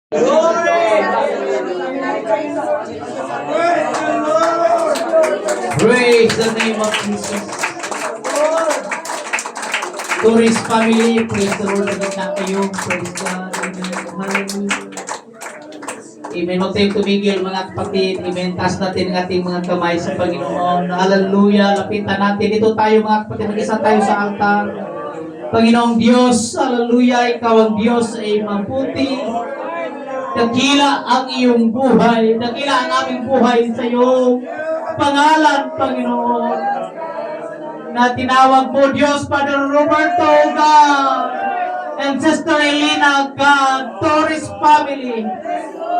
Praise the name of Jesus. Tourist family, praise the Lord. Naganda kayo. Praise God. Amen. Hallelujah. Amen. Huwag tayong tumigil mga kapatid. Amen. Taas natin ang ating mga kamay sa Panginoon. Hallelujah. Lapitan natin. Dito tayo mga kapatid. Mag-isa tayo sa altar. Panginoong Diyos, hallelujah. Ikaw ang Diyos ay mabuti. Dakila ang iyong buhay. Dakila ang aming buhay sa iyong pangalan, Panginoon. Na tinawag mo, Diyos, Father Roberto, God, and Sister Elena, God, Torres family,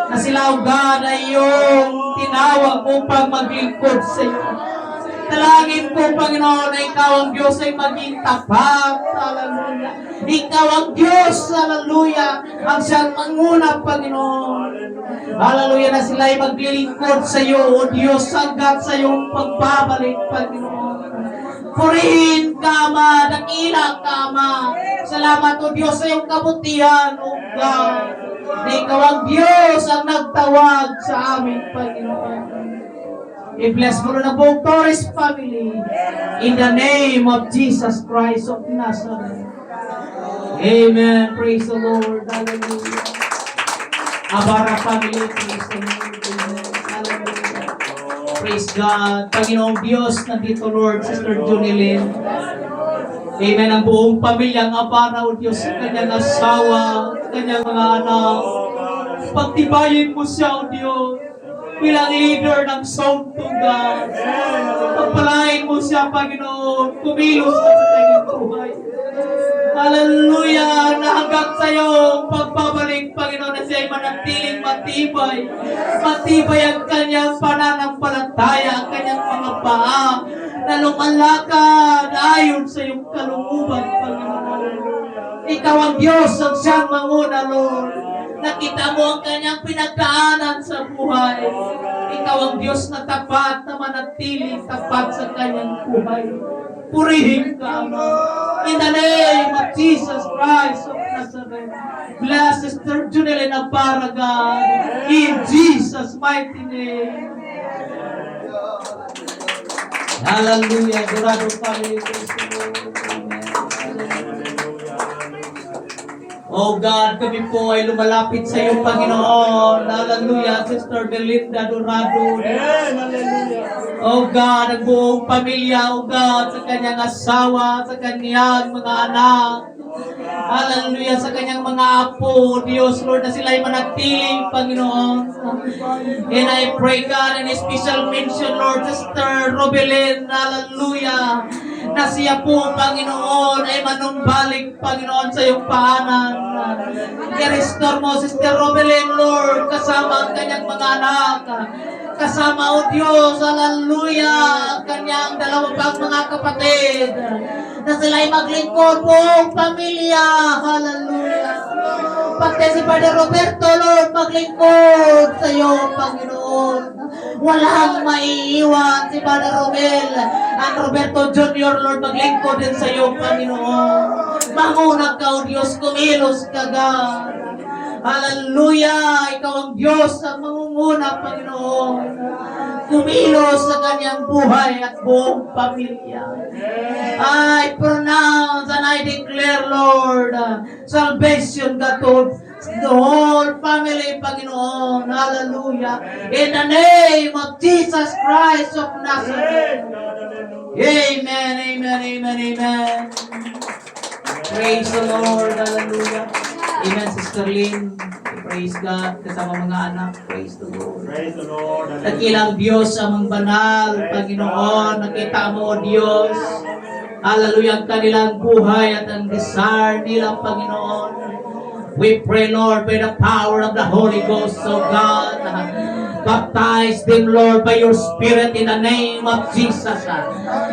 na sila, God, ay iyong tinawag upang maglingkod sa iyo. Talangin ko, Panginoon, na ikaw ang Diyos ay maging tapat. Hallelujah. Ikaw ang Diyos, hallelujah, ang siyang manguna, Panginoon. Hallelujah, na sila ay maglilingkod sa iyo, O Diyos, hanggat sa iyong pagbabalik, Panginoon. Purihin ka, Ama, dakila ka, Ama. Salamat, O Diyos, sa iyong kabutihan, O God. Na ikaw ang Diyos ang nagtawag sa amin, Panginoon. I-bless mo na buong Torres family in the name of Jesus Christ of Nazareth. Amen. Praise the Lord. Hallelujah. Abara family, praise the Lord. Amen. Hallelujah. Praise God. Panginoong Diyos, nandito Lord, Sister Junilyn. Amen. Ang buong pamilyang Abara, O Diyos, sa kanyang asawa, sa kanyang mga anak. Pagtibayin mo siya, O Diyos, bilang leader ng Sound to God. Pagpalain mo siya, Panginoon. Kumilos ka sa kanyang buhay. Hallelujah! Na hanggang sa iyong pagbabalik, Panginoon, na siya ay manatiling matibay. Matibay ang kanyang pananampalataya, ang kanyang mga paa, na lumalakad ayon sa iyong kalooban, Panginoon. Ikaw ang Diyos ang siyang manguna, Lord. Nakita mo ang kanyang pinagdaanan sa buhay. Ikaw ang Diyos na tapat, na manatiling tapat sa kanyang buhay. Purihin ka, Ama. In the name of Jesus Christ of Nazareth. Bless Sister Junilyn Abara, God. In Jesus' mighty name. Hallelujah. Dorado family. Praise the Lord. Amen. Oh God, kami po ay lumalapit sa iyo, Panginoon. Hallelujah. Sister Belinda Dorado. Oh God, ang buong pamilya, oh God, sa kanyang asawa, sa kanyang mga anak. Hallelujah, sa kanyang mga apo, Diyos, Lord, na sila ay manatiling, Panginoon. And I pray, God, in a special mention, Lord, Sister Robelyn, hallelujah, na siya po, Panginoon, ay manumbalik, Panginoon, sa iyong paanan. I-restore mo, Sister Robelyn, Lord, kasama ang kanyang mga anak. Kasama, O Diyos, hallelujah, ang kanyang dalawa pang mga kapatid, na sila ay maglingkod buong pamilya, hallelujah. Pati si Padre Roberto, Lord, maglingkod sa iyo, Panginoon. Walang maiiwan si Padre Romel. Ang Roberto Jr., Lord, maglingkod din sa iyo, Panginoon. Mangunang ka, O Diyos, kumilos ka, God. Hallelujah! Ikaw ang Diyos ang mangunguna, Panginoon. Kumilos sa kanyang buhay at buong pamilya. I pronounce and I declare, Lord, salvation, God, to the whole family, Panginoon. Hallelujah! In the name of Jesus Christ of Nazareth. Amen, amen, amen, amen. Praise the Lord. Hallelujah. Amen, Sister Lynn. Praise God. Kasama mga anak. Praise the Lord. Praise the Lord. Nakilang Diyos amang banal, Panginoon. Nakita mo, O Diyos. Hallelujah, ang kanilang buhay at ang desire nila, Panginoon. We pray, Lord, by the power of the Holy Ghost, O God. Baptize them, Lord, by your Spirit in the name of Jesus.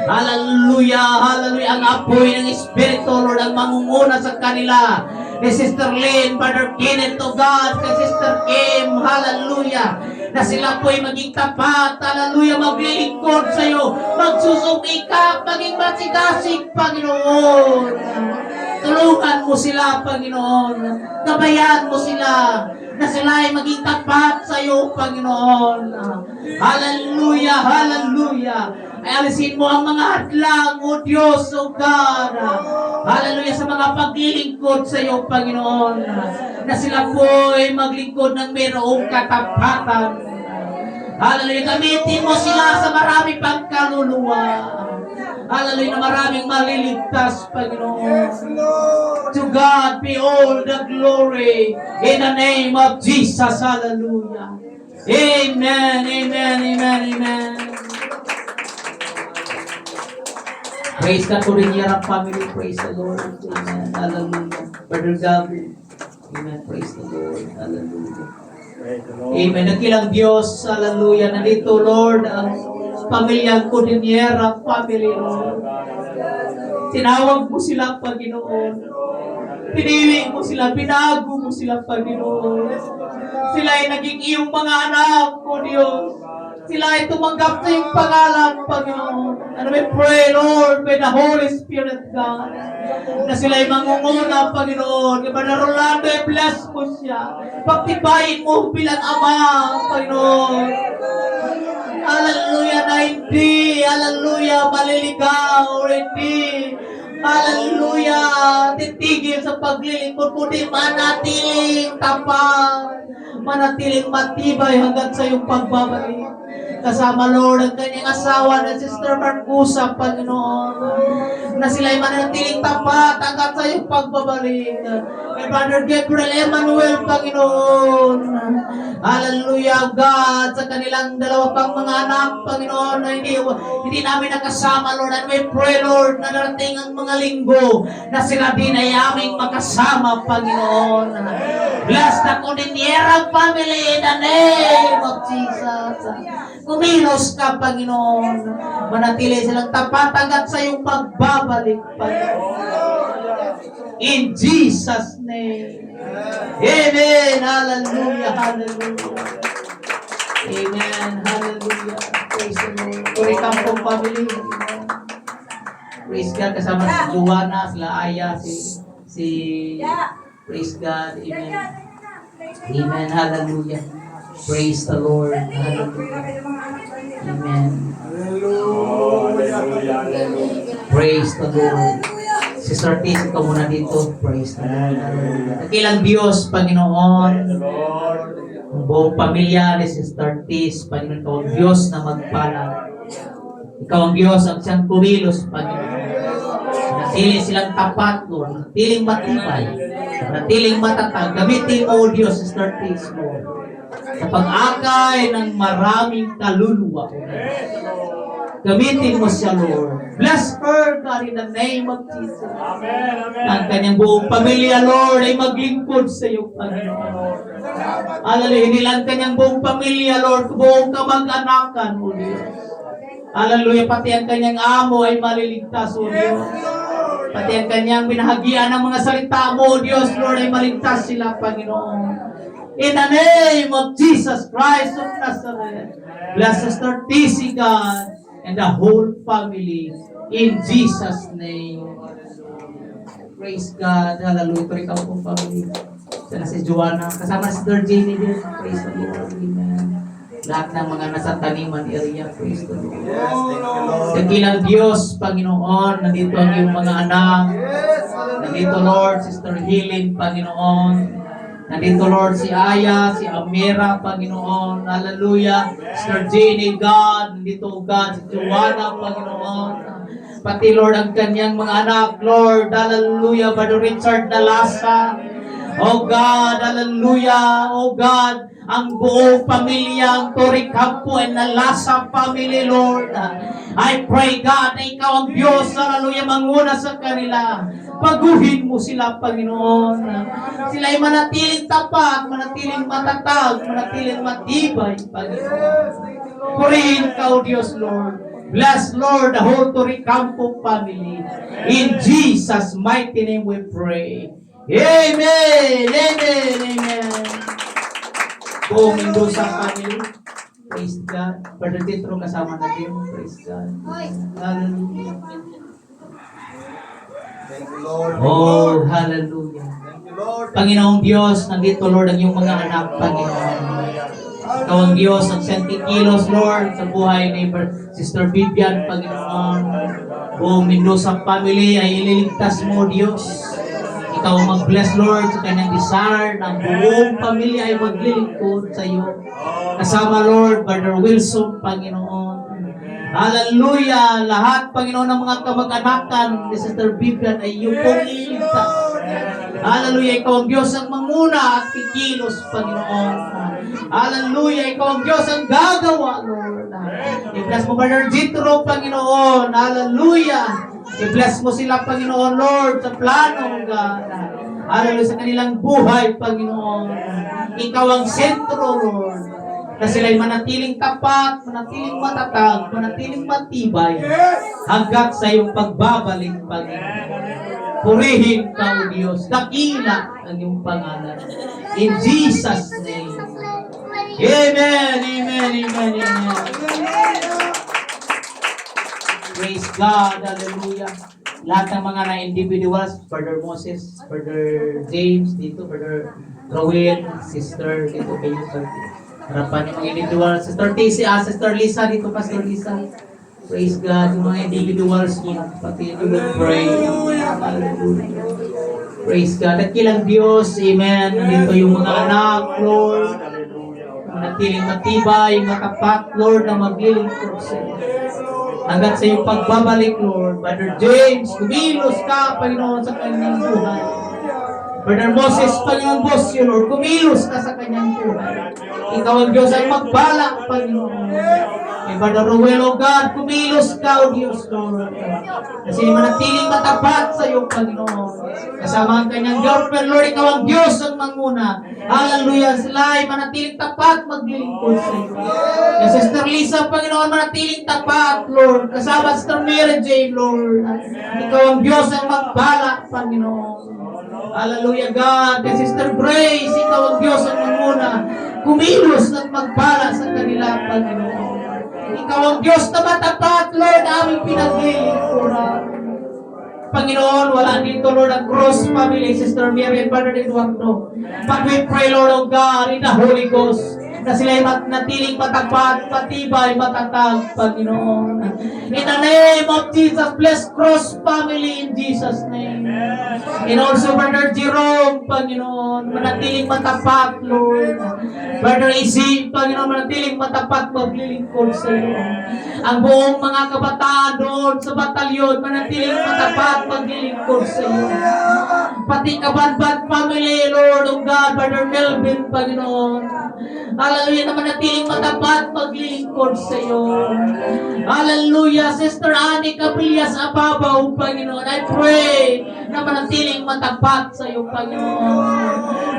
Hallelujah, hallelujah. Ang apoy ng Espiritu, Lord, ang mangunguna sa kanila. Kay Sister Lynn, Brother Kenneth, to God, kay Sister Kim, hallelujah. Na sila po ay maging tapat, hallelujah, maglilingkod sa iyo, magsusumikap, maging masigasig, Panginoon. Tulungan mo sila, Panginoon. Gabayan mo sila. na sila ay maging tapat sa iyo, Panginoon. Hallelujah, hallelujah. Ay alisin mo ang mga hadlang, O Diyos, O God. Hallelujah, sa mga paglilingkod sa iyo, Panginoon. Na sila po ay maglingkod ng mayroong katapatan. Hallelujah, gamitin mo sila sa marami pang kaluluwa. Hallelujah, na maraming maliligtas, Panginoon. To God be all the glory in the name of Jesus. Hallelujah. Amen, amen, amen, amen. Praise God for the Yarap family. Praise the Lord. Amen. Hallelujah. Brother Gabriel. Amen. Praise the Lord. Hallelujah. Amen. Nakilang Diyos. Hallelujah. Nandito, Lord, ang pamilyang Cordillera family, Lord. Tinawag mo sila, Panginoon. Pinili mo sila, binago mo sila, Panginoon. Sila ay naging iyong mga anak, O Diyos. Sila ay tumanggap sa iyong pangalan, Panginoon. And we pray, Lord, by the Holy Spirit, God, na sila ay mangunguna, Panginoon. Kaya Brother Rolando, bless mo siya. Pagtibayin mo bilang Ama, Panginoon. Hallelujah, na hindi, hallelujah, maliligaw, hindi, hallelujah, titigil sa paglilingkod, kundi manatiling tapat, manatiling matibay hanggang sa iyong pagbabalik. Kasama, Lord, ang kanyang asawa na Sister Marcusa, Panginoon, na sila ay manatiling tapat hanggang sa iyong pagbabalik. Kay Brother Gabriel Emmanuel, Panginoon, hallelujah, God, sa kanilang dalawa pang mga anak, Panginoon, na hindi namin nakasama, Lord, and we pray, Lord, na darating ang mga linggo na sila din ay aming makasama, Panginoon. Bless the Cordillera family in the name of Jesus. Kumilos ka, Panginoon. Manatili silang tapat hanggang sa iyong pagbabalik, Panginoon. In Jesus' name. Amen. Hallelujah. Hallelujah. Amen. Hallelujah. Praise the Lord. Puri Kampong family. Praise God. Kasama si Joanna, sila Aya, si praise God. Amen. Amen. Hallelujah. Praise the Lord. Hallelujah. Amen. Praise the Lord. Sister Tis, ikaw muna dito. Praise the Lord. Nakilang Diyos, Panginoon. Ang buong pamilya ni Sister Tis, Panginoon, ikaw ang Diyos na magpala. Ikaw ang Diyos ang siyang kumilos, Panginoon. Natili silang tapat, Lord. Natiling matibay. Natiling matatag. Gamitin mo, Diyos, Sister Tis, Lord. Sa pag-akay ng maraming kaluluwa. Gamitin mo siya, Lord. Bless her, God, in the name of Jesus. Amen. Amen. Ang kanyang buong pamilya, Lord, ay maglingkod sa iyo, Panginoon. Hallelujah. Hindi lang kanyang buong pamilya, Lord, buong kamag-anakan, O Diyos. Hallelujah. Pati ang kanyang amo ay maliligtas, O Diyos. Pati ang kanyang binahagian ng mga salita mo, O Diyos, Lord, ay maligtas sila, Panginoon. In the name of Jesus Christ of Nazareth, bless Sister Tissy, God, and the whole family. In Jesus' name. Praise God. Hallelujah. Ito ikaw pong family. Sana si Joanna. Kasama si Sister Jenny din. Praise the Lord. Amen. Lahat ng mga nasa taniman area. Praise the Lord. Yes, thank you, Lord. Dakilang Diyos, Panginoon. Nandito ang iyong mga anak. Nandito, Lord, Sister Helen, Panginoon. Nandito, Lord, si Aya, si Amira, Panginoon. Hallelujah. Sister Jenny, God. Nandito, God, si Joanna, Panginoon. Pati, Lord, ang kanyang mga anak, Lord. Hallelujah. Brother Richard Nalasa. Oh, God. Hallelujah. Oh, God. Ang buong pamilya, ang Tori Campo and Nalasa family, Lord. I pray, God, na ikaw ang Diyos, hallelujah, manguna sa kanila. Paguhin mo sila, Panginoon. Sila ay manatiling tapat, manatiling matatag, manatiling matibay, Panginoon. Purihin ka, O Diyos, Lord. Bless, Lord, the whole Tori Campo family. In Jesus' mighty name we pray. Amen! Amen! Amen! Buong Mendoza family. Praise God. Brother Titro kasama natin. Praise God. Hallelujah. Thank you, Lord. Oh, hallelujah. Thank you, Panginoong Diyos, nandito, Lord, ang iyong mga anak, Panginoon. Ikaw ang Diyos, ang siyang kikilos, Lord, sa buhay ni Sister Vivian, Panginoon. Buong Mendoza family ay ililigtas mo, Diyos. Ikaw ang mag-bless, Lord, sa kanyang desire na ang buong pamilya ay maglilingkod sa iyo. Kasama, Lord, Brother Wilson, Panginoon. Hallelujah! Lahat, Panginoon, ng mga kamag-anakan ni Sister Vivian ay iyong pong iligtas. Hallelujah! Ikaw ang Diyos ang manguna at kikilos, Panginoon. Hallelujah! Ikaw ang Diyos ang gagawa, Lord. I-bless mo, Brother Jitro, Panginoon. Hallelujah! I-bless mo sila, Panginoon, Lord, sa plano, God. Hallelujah! Sa kanilang buhay, Panginoon. Ikaw ang sentro, Lord. Na sila'y manatiling tapat, manatiling matatag, manatiling matibay, hanggat sa iyong pagbabalik, Panginoon. Purihin ka, O Diyos. Dakila ang iyong pangalan. In Jesus' name. Amen, amen, amen, amen. Praise God, hallelujah. Lahat ng mga na-individuals, Brother Moses, Brother James, dito, Brother Rowell, Sister, dito kayo, harapan yung mga individuals. Sister Casey, Sister Lisa, dito Pastor Lisa. Praise God, yung mga individuals, mga kapatid, you will pray. Hallelujah. Praise God. At kilang Diyos, amen. Dito yung mga anak, Lord. Manatiling matibay, matapat, Lord, na maglilingkod sa iyo. Hanggat sa iyong pagbabalik, Lord. Brother James, kumilos ka, Panginoon, sa kanyang buhay. Brother Moses, Panginoon, Bosyo, Lord, kumilos ka sa kanyang buhay. Ikaw ang Diyos ay magbalak, Panginoon. May Brother Rowell, O God, kumilos ka, O Diyos, Lord. Kasi manatiling matapat sa iyong Panginoon. Kasama ang kanyang girlfriend, Lord, ikaw ang Diyos ang manguna. Hallelujah. Sila ay manatiling tapat, maglilingkod sa iyo. Yung Sister Lisa, Panginoon, manatiling tapat, Lord. Kasama Sister Mary Jane, Lord. Ikaw ang Diyos ang magbalak, Panginoon. Hallelujah, God. Kay Sister Grace, ikaw ang Diyos ang manguna. Kumilos at magbala sa kanila, Panginoon. Ikaw ang Diyos na matapat, Lord, aming pinaglilingkuran. Panginoon, wala dito, Lord, ang Cross family, Sister Mary and Brother Eduardo. But we pray, Lord of God, in the Holy Ghost, na sila ay natiling matapat, matibay, matatag, Panginoon. In the name of Jesus, bless Cross family in Jesus' name. And also, Brother Jerome, Panginoon, manatiling matapat, Lord. Brother Izzy, Panginoon, manatiling matapat, maglilingkod sa iyo. Ang buong mga kabataan doon sa batalyon, manatiling matapat, maglilingkod sa iyo. Pati Kabanban family, Lord of God, Brother Melvin, Panginoon. Hallelujah, na manatiling matapat, maglilingkod sa iyo. Hallelujah, Sister Annie Cabillas Ababaw, Panginoon. I pray na manatiling matapat sa iyo, Panginoon.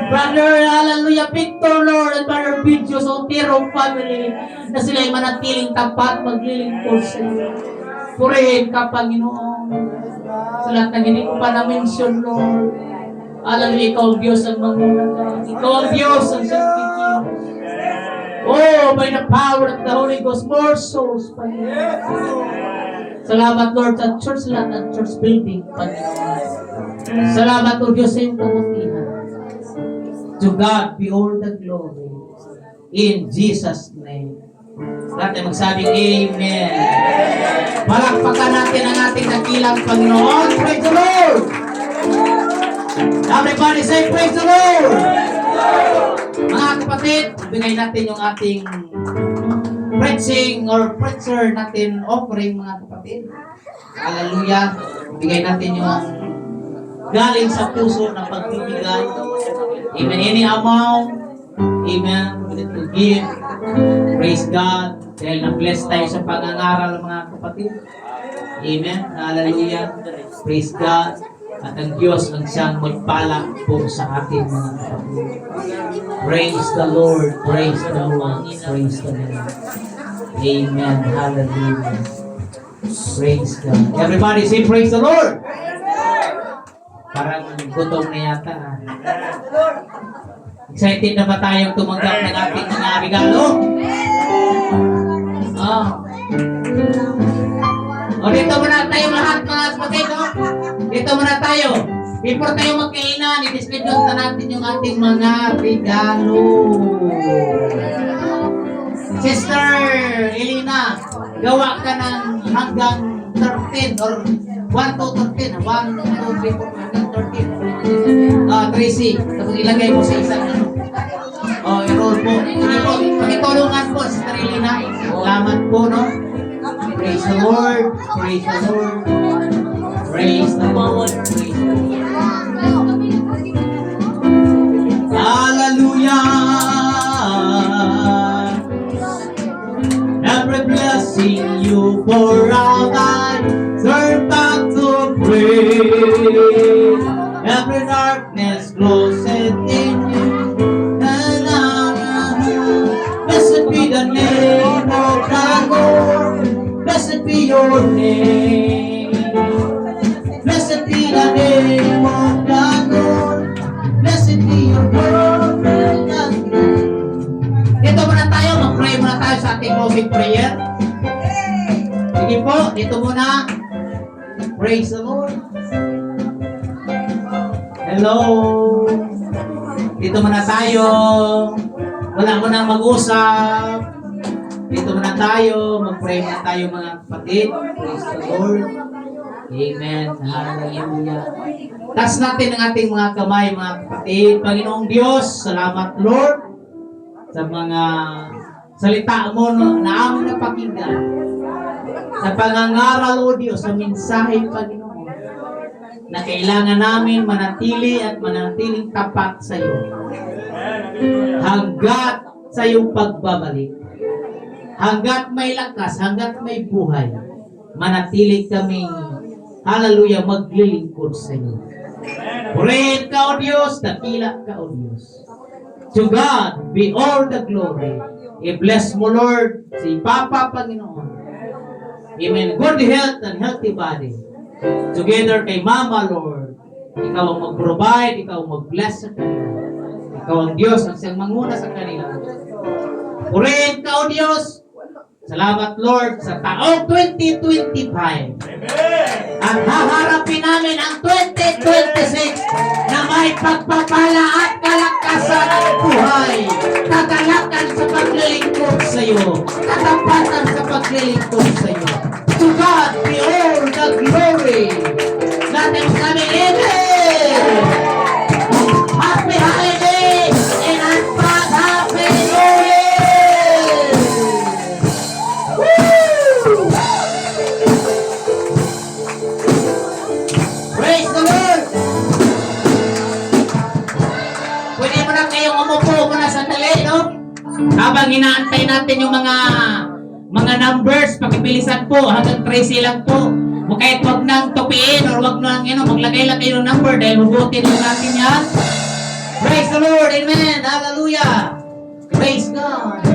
Brother, hallelujah, Victor, Lord, and Brother Bidios Otero family, na sila ay manatiling tapat, maglilingkod sa iyo. Purihin ka, Panginoon. Sa lahat ng hindi ko pa na-mention, Lord. Hallelujah, ikaw ang Diyos ang manguna ka. Ikaw ang Diyos ang siyang kikilos. Oh, by the power of the Holy Ghost, more souls, Panginoon. Salamat, Lord, sa church lahat at church building, Panginoon. Salamat, O Diyos, sa iyong kabutihan. To God be all the glory. In Jesus' name. Lahat ay magsabing Amen. Palakpakan natin ang ating dakilang Panginoon. Praise the Lord! Everybody say, praise the Lord! Mga kapatid, bigay natin yung ating preaching or preacher natin offering, mga kapatid. Hallelujah. Bigay natin yung galing sa puso na pagbibigay. Amen. Any amount. Amen. We need to give. Praise God. Dahil na-bless tayo sa pangangaral, mga kapatid. Amen. Hallelujah. Praise God. At ang Diyos ang siyang magpala po sa ating mga kapatid. Praise the Lord. Praise the Lord. Praise the Lord. Amen. Hallelujah. Praise God. Everybody say praise the Lord. Parang gutom na yata. Excited na ba tayong tumanggap ng ating mga regalo? O dito muna tayo lahat, mga kapatid. Dito muna tayo. Before tayo magkainan, i-distribute na natin yung ating mga regalo. Sister Elena, gawa ka ng hanggang 13 or 1 to 13. 1, 2, 3, 4, hanggang 13. Tracy, tapos ilagay mo sa isang ano. I-roll po. Sige po, pakitulungan po, Sister Elena. Salamat po, no? Praise the Lord. Praise the Lord. Praise the Lord. Praise the Lord. Hallelujah. Every blessing you pour out, I turn back to praise. Every darkness closes in you. Blessed be the name of the Lord. Blessed be your name. Blessed be the name of the Lord. Blessed be your perfect name. Dito muna tayo, mag-pray muna tayo sa ating closing prayer. Sige po, dito muna. Praise the Lord. Hello. Dito muna tayo. Wala mo nang mag-usap. Dito muna tayo. Mag-pray muna tayo mga kapatid. Praise the Lord. Amen. Hallelujah. Taas natin ang ating mga kamay, mga kapatid. Panginoong Diyos, salamat Lord sa mga salita mo na aming napakinggan. Sa pangangaral o Diyos, sa mensahe, Panginoon, na kailangan namin manatili at manatiling tapat sa iyo. Hanggat sa iyong pagbabalik. Hanggat may lakas, hanggat may buhay, manatili kaming, hallelujah, maglilingkod sa iyo. Purihin ka, O Diyos, dakila ka, O Diyos. To God be all the glory. I-bless mo, Lord, si Papa, Panginoon. Amen. Good health and healthy body. Together kay Mama, Lord. Ikaw ang mag-provide, ikaw ang mag-bless sa kanila. Ikaw ang Diyos ang siyang manguna sa kanila. Purihin ka, O Diyos. Salamat, Lord, sa taong 2025. At haharapin namin ang 2026 na may pagpapala at kalakasan at buhay. Kagalakan sa paglilingkod sa iyo. Katapatan sa paglilingkod sa iyo. To God be all the glory. Natin kami, amen! Happy holiday and advance happy New Year! Woo! Praise the Lord! Pwede mo na kayong umupo muna sandali, no? Habang inaantay natin yung mga numbers, pakibilisan po, hanggang 13 lang po. O kahit wag nang tupiin or wag nang maglagay lang kayo ng number dahil hugutin lang natin yan. Praise the Lord, amen, hallelujah. Praise God.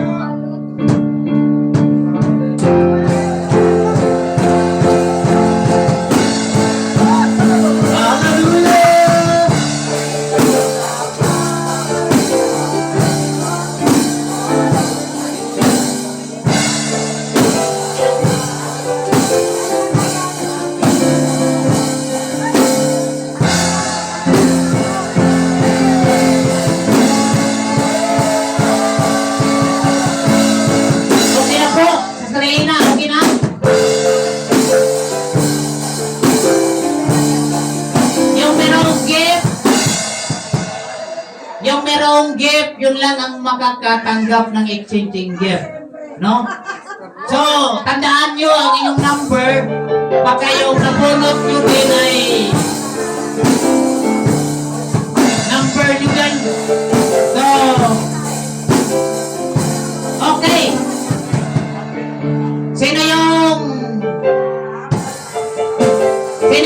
Gift, yun lang ang makakatanggap ng exchanging gift. No? So, tandaan nyo ang inyong number. Baka yung nabunot nyo din ay number nyo din. So, okay. Sino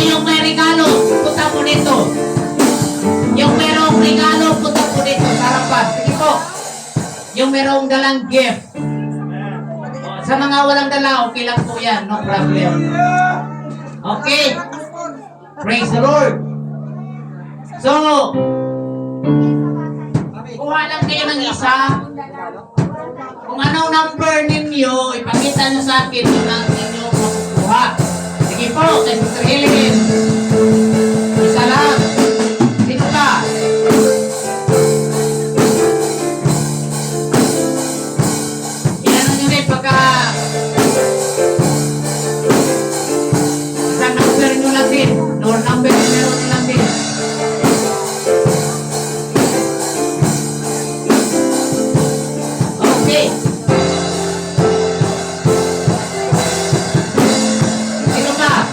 yung may regalo? Punta mo nito. Yung merong regalo, punta po dito sa harapan. Sige po. Yung merong dalang gift. Sa mga walang dala, okay lang po yan. No problem. Okay. Praise the Lord. So, kuha lang kayo ng isa. Kung anong number ninyo, ipakita nyo sa akin kung ang ninyo makukuha. Sige po, kay Sister Helen. Isa lang. Okay. Sino pa?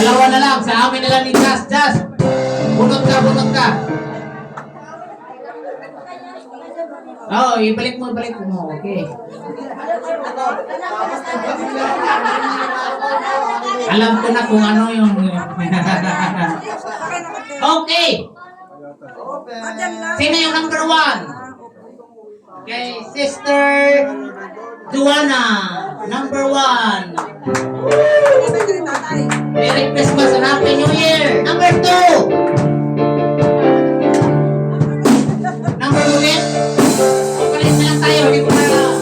Dalawa na lang. Sa amin na lang ni Jas. Jas. Bunot ka, bunot ka. Oo, ibalik mo. Okay. Alam ko na kung ano yung... Okay. Sino yung number 1? Okay, Sister Juana, number 1. Merry Christmas and Happy New Year. Number 2. Number ulit. Palit na lang tayo. Hindi ko na lang.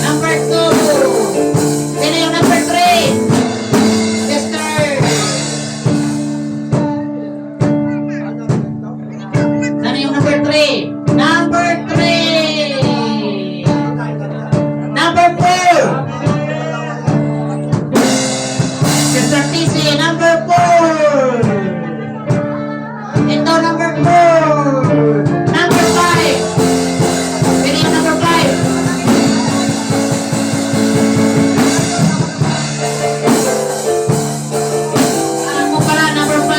Number 2. Sino yung number 3? Sister. Sino yung number 3? Number 3. Number 4. Sister TC, number 4. Ito, number 4. Number 5. Sino yung number 5? Alam mo pala, number 5.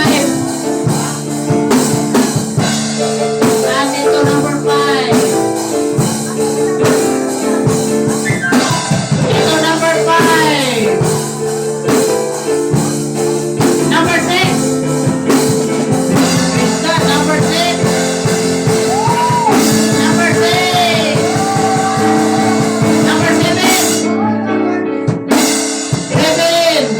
Nandito, number 5. Ito, number 5. Number 6. Praise God, number 6. Number 6. Number 7. 7.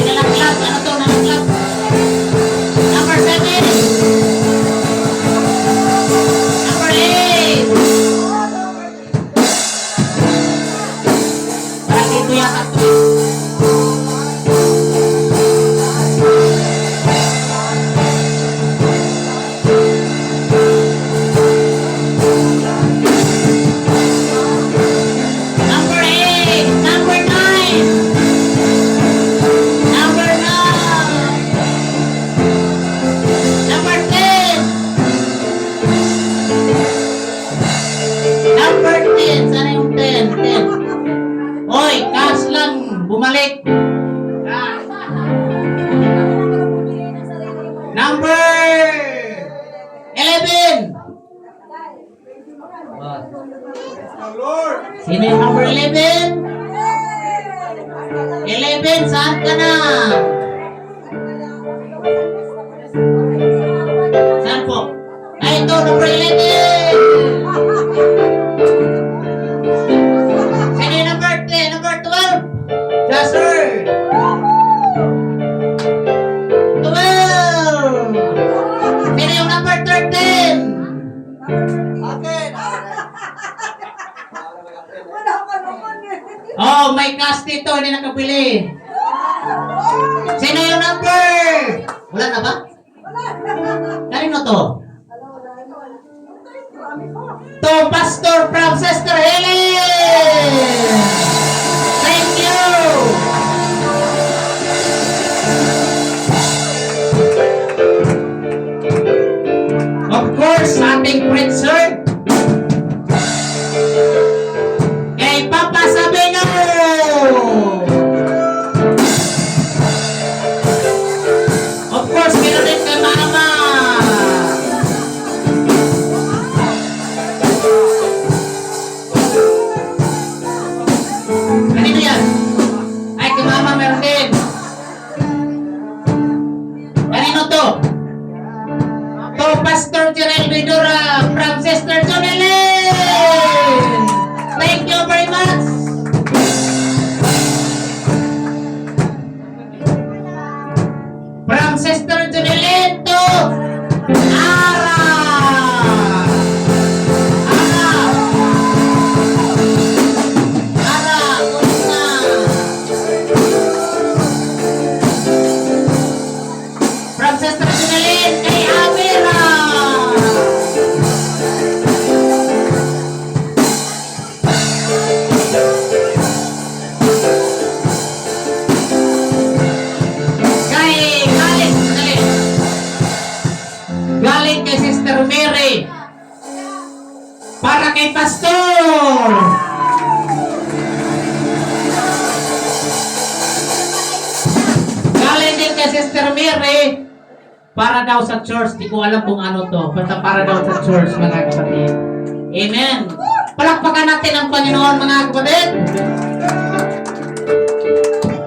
Nalaglag. Ano to? Nalaglag. Number 7. Number 8. Parang dito yata to. Number 8. Number 9. Number 9. Number 10. Number 10. Sana yung 10? 10. Oy, cash lang. Bumalik. Number 11. Sino yung number 11? 11, saan ka na? Saan po? Ay, ito, number 11. Sino yung number 10? Number 12? Yes, sir. 12. Sino yung number 13? Oh, may cash dito, hindi nakabili. Sino yung number? Wala na ba? Kanino to? To Pastor from Sister Helen. Thank you. Of course, ating preacher. Kay Papa Sabino. Of course, meron din kay Mama. Kanino yan? Ay, kay Mama meron din. Kanino to? To Pastor Jerel Vidura from Sister Jonelyn. Thank you very much. From Sister Jonelyn to Ara. Kumusta? From Sister Jonelyn kay Avira. Galing kay Sister Mary. Para kay Pastor. Galing din kay Sister Mary. Para daw sa church. Di ko alam kung ano to. Basta para daw sa church, mga kapatid. Amen. Palakpakan natin ang Panginoon, mga kapatid.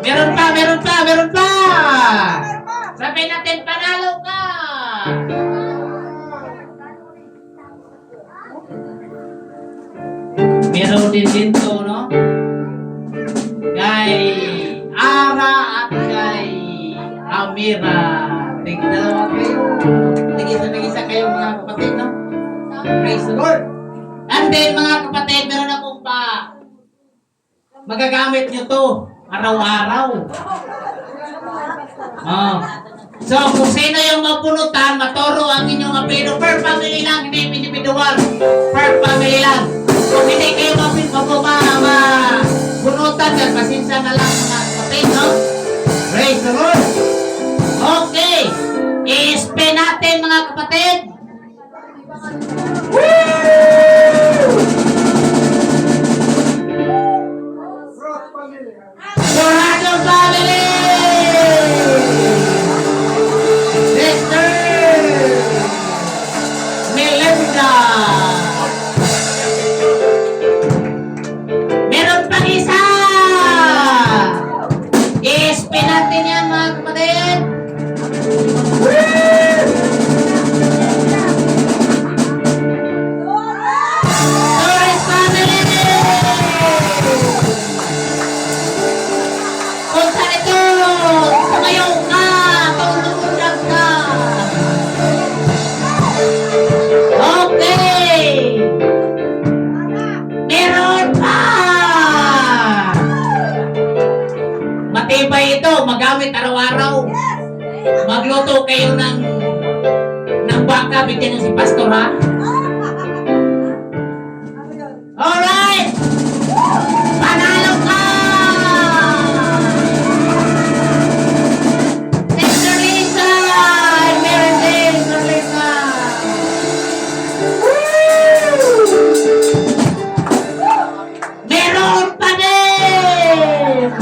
Meron pa, meron pa, meron pa. Sabihin natin, panalo ka. Meron din dito, no? Kay Ara at kay Amira. Tigdalawa kayo. Nag-isa kayo, mga kapatid, no? Praise the Lord. And then, mga kapatid, meron akong pa magagamit nyo to araw-araw. Oh. So, kung sino yung mapunutan, maturo ang inyong apelido. Per family lang, hindi individual. Per family lang. Kung hindi kayo mapunutan yan, pasensya na lang, mga kapatid, no? Praise the Lord. Okay. I-spin natin, mga kapatid. Dorado family! Sister Melinda! Meron pang isa! I-spin natin yan, mga kapatid! Torres family! Kung saan ito, tumayaw ka, tulungan ka. Okay. Meron pa. Matibay ito, magamit araw-araw. Magluto kayo ng baka, bigyan nyo si Pastor, ha? Alright. Panalo ka. Sister Lisa and Mary Jane, Sister Lisa. Meron pa din!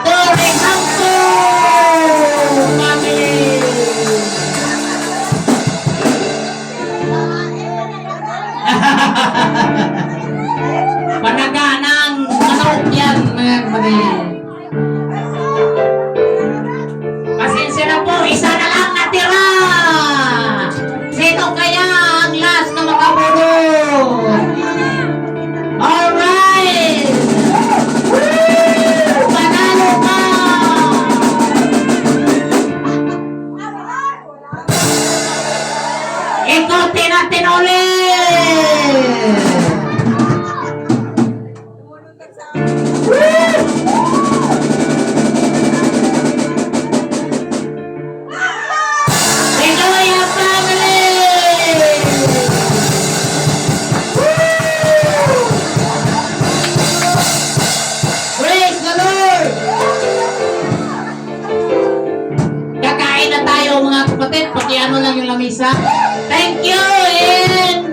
Torre Campo! Family! Panaga ng manok yan, mga kapatid. Pasensya na po, isa na lang natira. Sino kaya ang last na makabulong? Alright! Panalo ka! Ikutin natin ulit! Rejoya family! Praise the Lord! Kakain na tayo, mga kapatid. Pakiano lang yung lamisa. Thank you and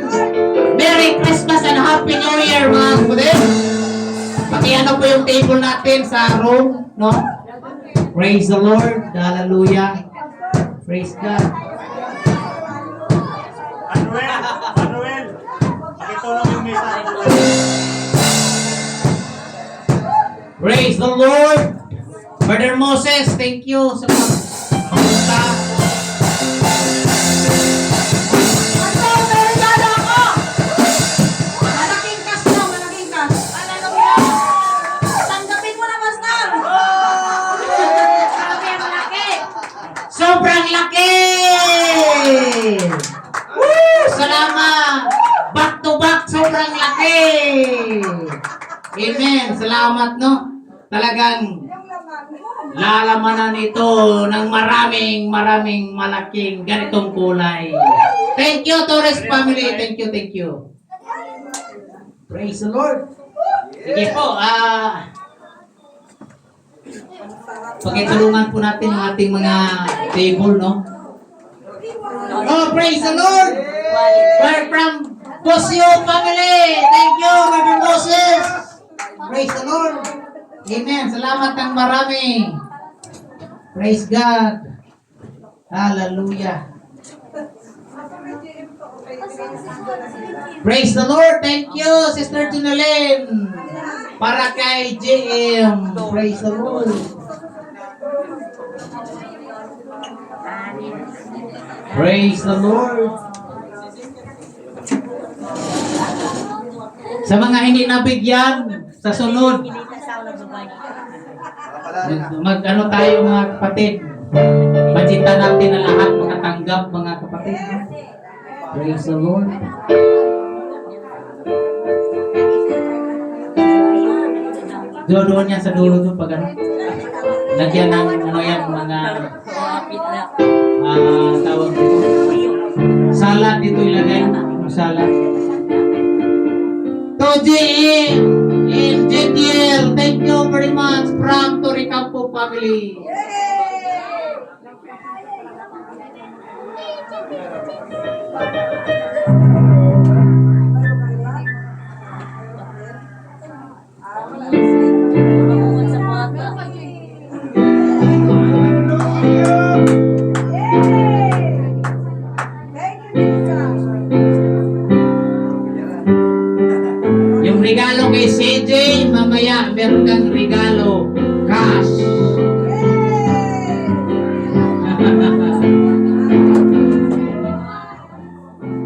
Merry Christmas and Happy New Year, mga kapatid. Pakiano po yung table natin sa room, no? Praise the Lord. Hallelujah. Praise God. Manuel, pakitulong yung mesa. Praise the Lord. Brother Moses, thank you sa pagpunta. Malaking kas na, malaking kas. Tanggapin mo na, Pastor. Malaki. Sobrang laki! Woo! Salamat! Back to back, sobrang laki! Amen! Salamat, no? Talagang lalamanan ito ng maraming malaking ganitong kulay. Thank you, Torres family. Thank you, thank you. Praise the Lord. Sige po, pakitulungan po natin ang ating mga table, no? Oh, praise the Lord! We're from Bosio family! Thank you, Brother Moses! Praise the Lord! Amen! Salamat ng marami! Praise God! Hallelujah! Praise the Lord! Thank you, Sister Junalyn! Para kay JM! Praise the Lord! Praise the Lord! Sa mga hindi nabigyan, sa sunod, mag-ano tayo mga kapatid. Pansita natin na lahat makatanggap mga kapatid. Praise the Lord. Doon yan sa dulo doon pag ano. Lagyan ng ano yan mga tawag dito. Salad dito ilagay. Salad. To JM and JTL, thank you very much from Toricampo family. Yung regalo kay CJ, mamaya meron kang regalo. Cash.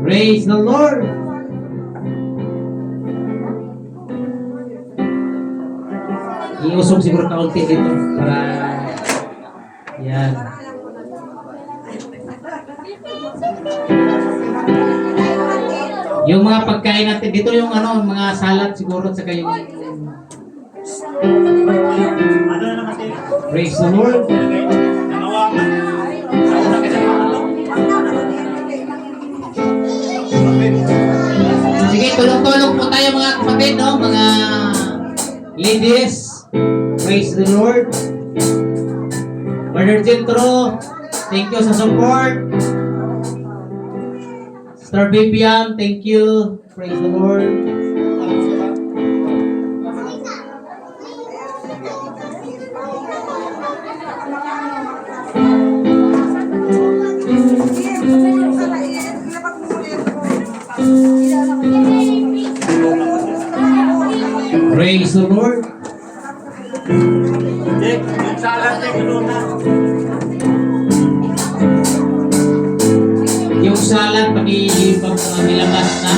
Praise the Lord. Iusog siguro kaunti dito para yan. Yung mga pagkain natin dito yung ano, mga salad siguro sa yung Ano na naman sila? praise the Lord. Nanawakan. Sige, tulong-tulong po tayo mga kapatid, no? Mga ladies. Praise the Lord. Brother Jethro, thank you sa support. Sister Vivian, thank you. Praise the Lord. Praise the Lord. Jake, yung salad Jake, ano na? Yung salad, nilabas na.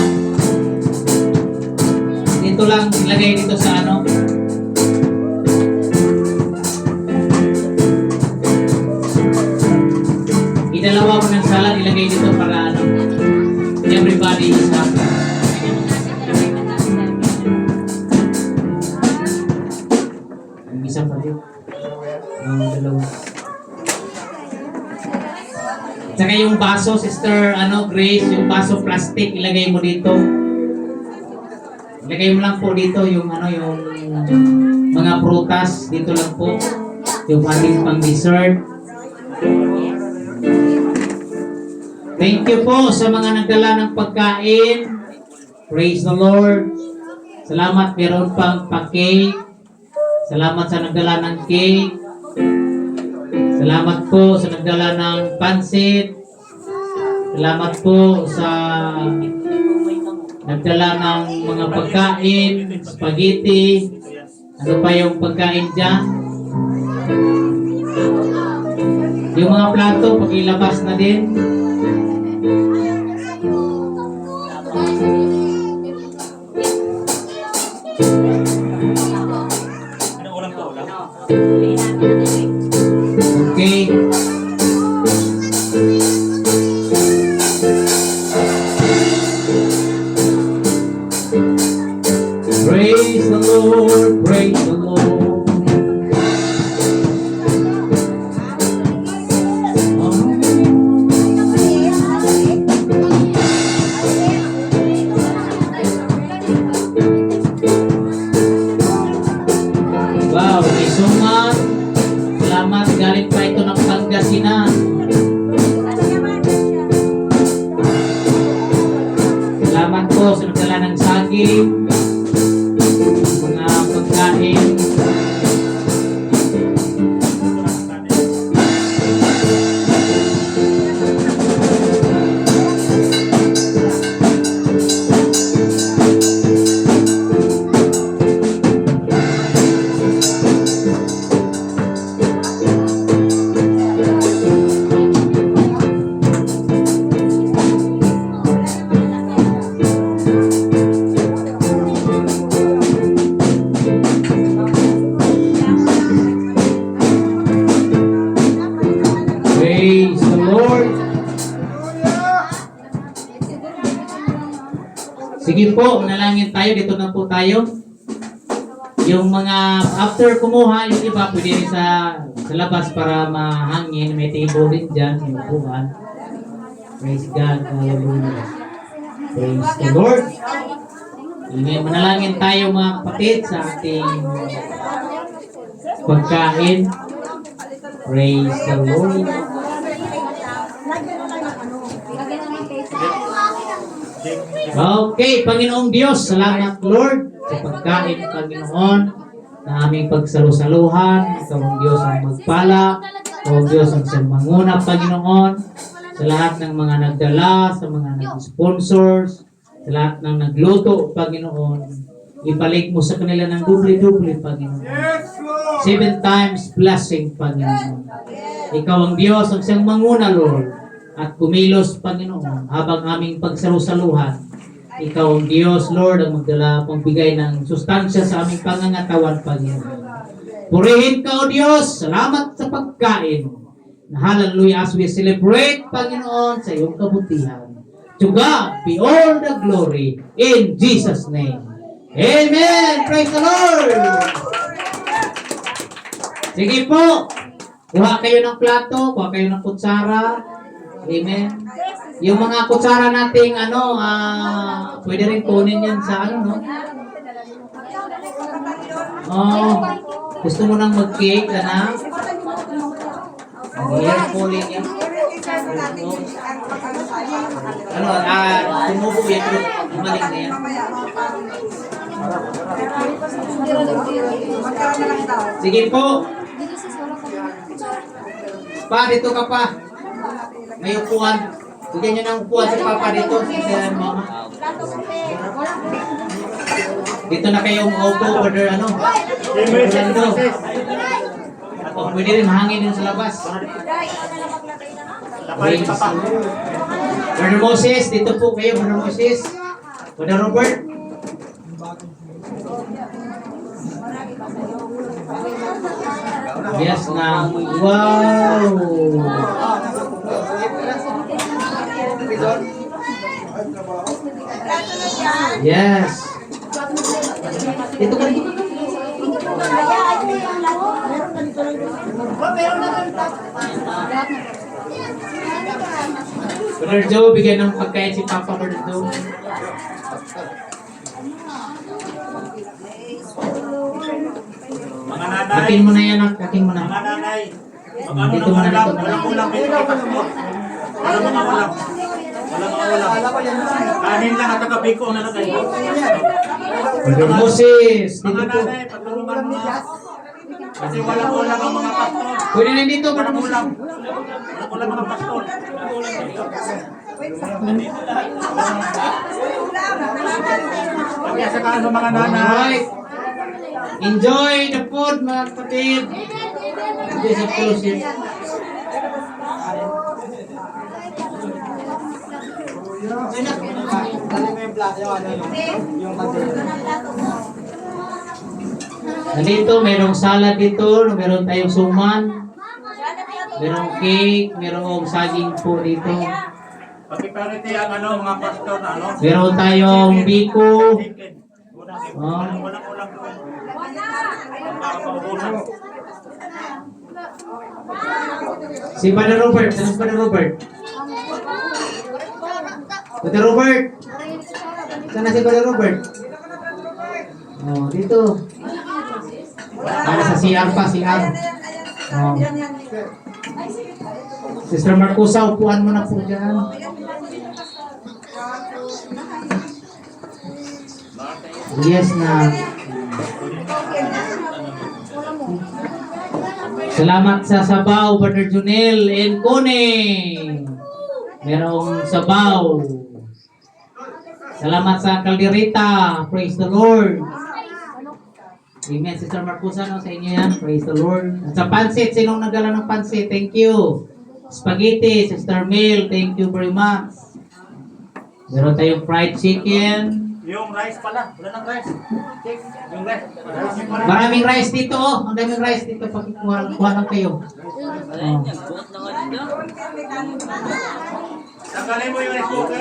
Dito lang, ilagay dito sa ano. Idalawa mo ng salad, ilagay dito para ano. Everybody is happy. Ang isa pa din. Ang dalawa. Saka yung baso, Sister Grace, yung baso plastic, ilagay mo dito. Ilagay mo lang po dito yung yung mga prutas, dito lang po. Yung ating pang dessert. Thank you po sa mga nagdala ng pagkain. Praise the Lord. Salamat, meron pang pa-cake. Salamat sa nagdala ng cake. Salamat po sa nagdala ng pansit. Salamat po sa nagdala ng mga pagkain, spaghetti. Ano pa yung pagkain dyan? Yung mga plato, pag-ilabas na din. Ano ulam to? Ulam? Okay. Praise the Lord, praise the Lord. suman. Salamat, galing pa ito ng Pangasinan. Salamat po sa nagdala ng saging, mga pagkain. Praise the Lord. Sige po, manalangin tayo. Dito na po tayo. Yung mga after kumuha, yung iba pwede rin sa labas para mahangin. May table din dyan. Yung upuan. Praise God. Hallelujah. Praise the Lord. Amen. Manalangin tayo mga kapatid sa ating pagkain. Praise the Lord. Okay, Panginoong Diyos, salamat Lord sa pagkain, Panginoon, na aming pagsalusaluhan. Ikaw ang Diyos ang magpala, Ikaw ang Diyos ang manguna, Panginoon, sa lahat ng mga nagdala, sa mga nag-sponsors, sa lahat ng nagluto, Panginoon. Ibalik mo sa kanila ng doble-doble, Panginoon. 7 times blessing, Panginoon. Ikaw ang Diyos ang siyang manguna, Lord, at kumilos, Panginoon, habang aming pagsalusaluhan. Ikaw ang Diyos, Lord, ang magdala pagbigay ng sustansya sa aming pangangatawan, Panginoon. Purihin ka, O Diyos, salamat sa pagkain. Hallelujah, as we celebrate, Panginoon, sa iyong kabutihan. To God be all the glory in Jesus' name. Amen! Praise the Lord! Sige po, kuha kayo ng plato, kuha kayo ng kutsara. Amen. Yung mga kutsara nating pwede rin kunin yan sa no? Gusto mo nang mag-cake, anak? Ayan, kunin yan. Tumubo yan, pero bumalik na yan. Sige po. Pa, dito ka pa. May upuan. Bigyan nyo ng upuan si Papa dito. Si Mama. Dito na kayong auto order Orlando. Pwede rin mahangin din sa labas. Brother Moses, dito po kayo, Brother Moses. Brother Robert. Yes na. Wow! Yes. Dito ka dito. Brother Joe, bigyan ng pagkain si Papa, Brother Joe. Mga nanay. Akin mo na yan, akin mo na. Mga nanay. Dito mo na dito. Walang ulam. Walang mga ulam. Walang mga ulam. Kanin lang at saka biko na lagay. Brother Moses, Mga dito po. nanay, pagtulungan mo na. Kasi walang ulam ang mga pastor. Pwede na dito, Brother Walang Moses. ulam. Walang ulam mga pastor. Kaya sa kaano mga nanay. Alright. Enjoy the food, mga kapatid. Enjoy sa fellowship. Nandito, mayroong salad dito, meron tayong suman, merong cake, merong saging po dito. Pag-priority ang mga pastor na Meron tayong biko. Walang ulam doon. Si Brother Robert, saan si Brother Robert? Brother Robert! Saan na si Brother Robert? Oh, dito. Sa CR pa, CR. Oh. Yan, yan. Sister Marcusa, upuan mo na po dyan. Yes na. Salamat sa sabaw, Brother Junel and Kone. Merong sabaw. Salamat sa kaldereta. Praise the Lord. Amen. Sister Marcusa, no, sa inyo yan. Praise the Lord. At sa pansit, sinong nagdala ng pansit? Thank you. Spaghetti, Sister Mel, thank you very much. Meron tayong fried chicken. Yung rice pala. Wala nang rice. Yung rice. Maraming rice dito, oh. Ang daming rice dito. Kuha lang kayo. Oh. Tanggalin mo yung rice cooker.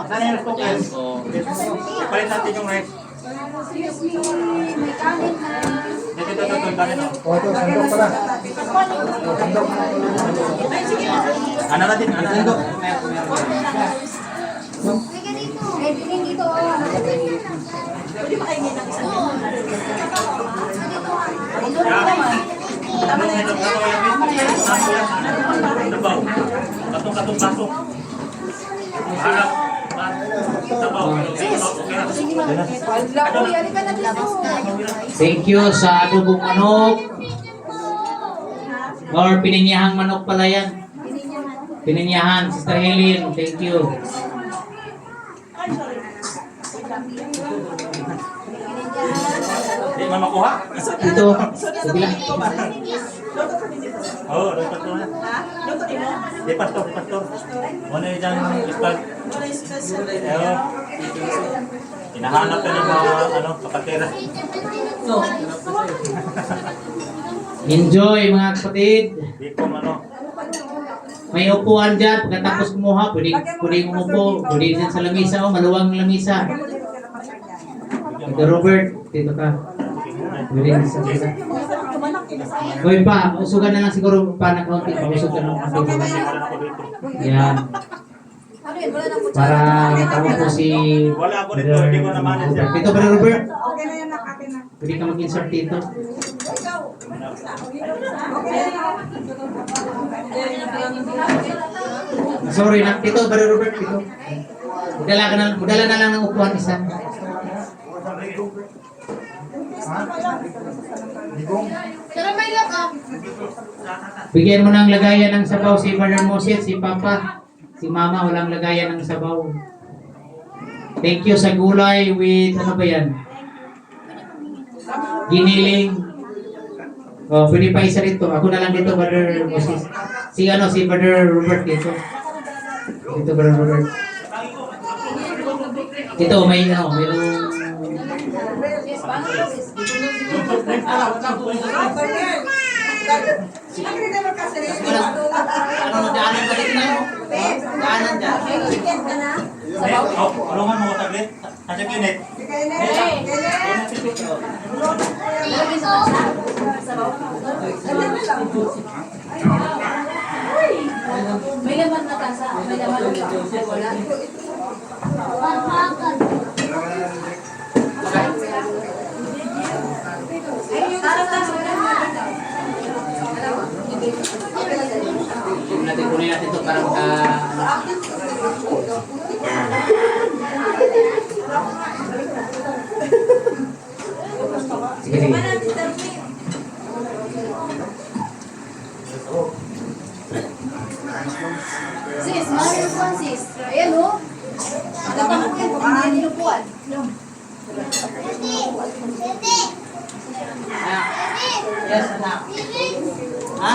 Saan yung rice cooker? Ipalit natin yung rice. Ito. Tanggalin mo. Ano natin? Katong pasok. Thank you sa adobong manok. Or pininyahang manok pala yan. Pininyahan, Sister Helen. Thank you. Hindi man makuha? Ito, sabila. Oo, pastor na. Di pastor. Ano yung dyan ispag? Hinahanap ka ng mga kapatera. Enjoy mga kapatid. Di ko May upuan dyan. Pagkatapos kumuha, pwede umupo. Pwede din sa lamisa. Oh, maluwang lamisa. Ito Robert, dito ka. Pwede din sa lamisa. Hoy pa, usugan na lang siguro pa na kaunti. Pausog ka ng kaunti. Yan. Para tama po si... Wala ako dito, hindi ko naman siya. Dito ba Robert? Okay na yan, akin na. Pwede ka mag-insert dito. Sorry na, dito ba Robert? Dito. Mudala na lang ng upuan isa. Pero may lock up. Bigyan mo ng lagayan ng sabaw si Brother Moses, si Papa. Si Mama, walang lagayan ng sabaw. Thank you sa gulay with, ano ba yan? Giniling. Oh, pwede pa isa rito. Ako na lang dito, Brother Moses. Si Brother Robert dito. Dito, Brother Robert. Dito, mayroong... Daanan ba rin na? Daanan dyan. Tulungan mo ko taglit. Kasi kinit. May laman na tasa. May laman na tasa. Wala. Kunin natin ito para sige. Sis, mahal yung puwan, sis. Ayan, oh. Maganda mo yan, pag hindi yung puwan. Yes, anak. Ha?